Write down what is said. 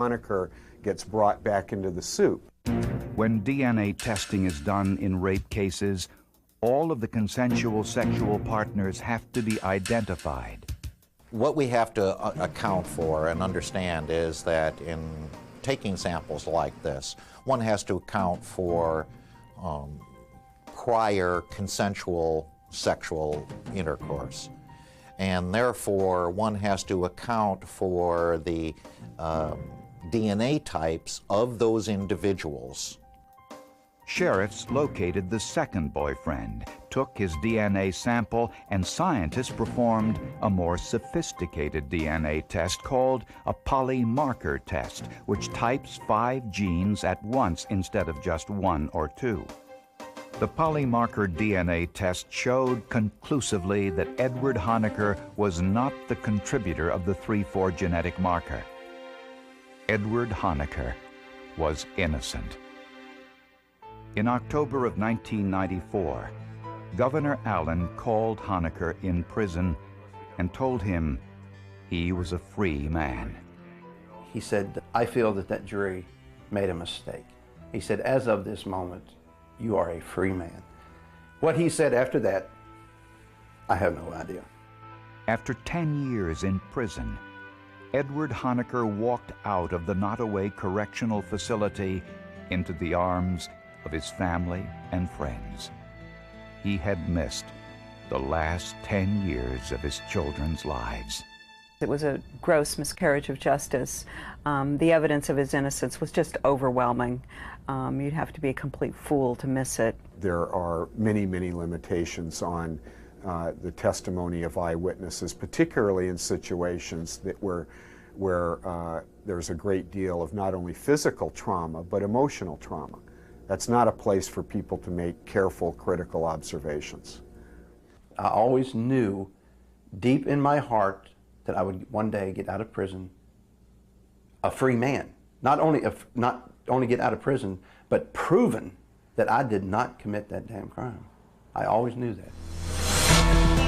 Honecker gets brought back into the soup. When DNA testing is done in rape cases, all of the consensual sexual partners have to be identified. What we have to account for and understand is that in taking samples like this, one has to account for prior consensual sexual intercourse. And therefore, one has to account for the DNA types of those individuals. Sheriffs located the second boyfriend, took his DNA sample, and scientists performed a more sophisticated DNA test called a polymarker test, which types 5 genes at once instead of just 1 or 2. The polymarker DNA test showed conclusively that Edward Honecker was not the contributor of the 3-4 genetic marker. Edward Honecker was innocent. In October of 1994, Governor Allen called Honecker in prison and told him he was a free man. He said, "I feel that that jury made a mistake." He said, "As of this moment, you are a free man." What he said after that, I have no idea. After 10 years in prison, Edward Honecker walked out of the Nottoway Correctional Facility into the arms of his family and friends. He had missed the last 10 years of his children's lives. It was a gross miscarriage of justice. The evidence of his innocence was just overwhelming. You'd have to be a complete fool to miss it. There are many, many limitations on the testimony of eyewitnesses, particularly in situations that where there's a great deal of not only physical trauma, but emotional trauma. That's not a place for people to make careful, critical observations. I always knew deep in my heart that I would one day get out of prison a free man. Not only get out of prison, but proven that I did not commit that damn crime. I always knew that.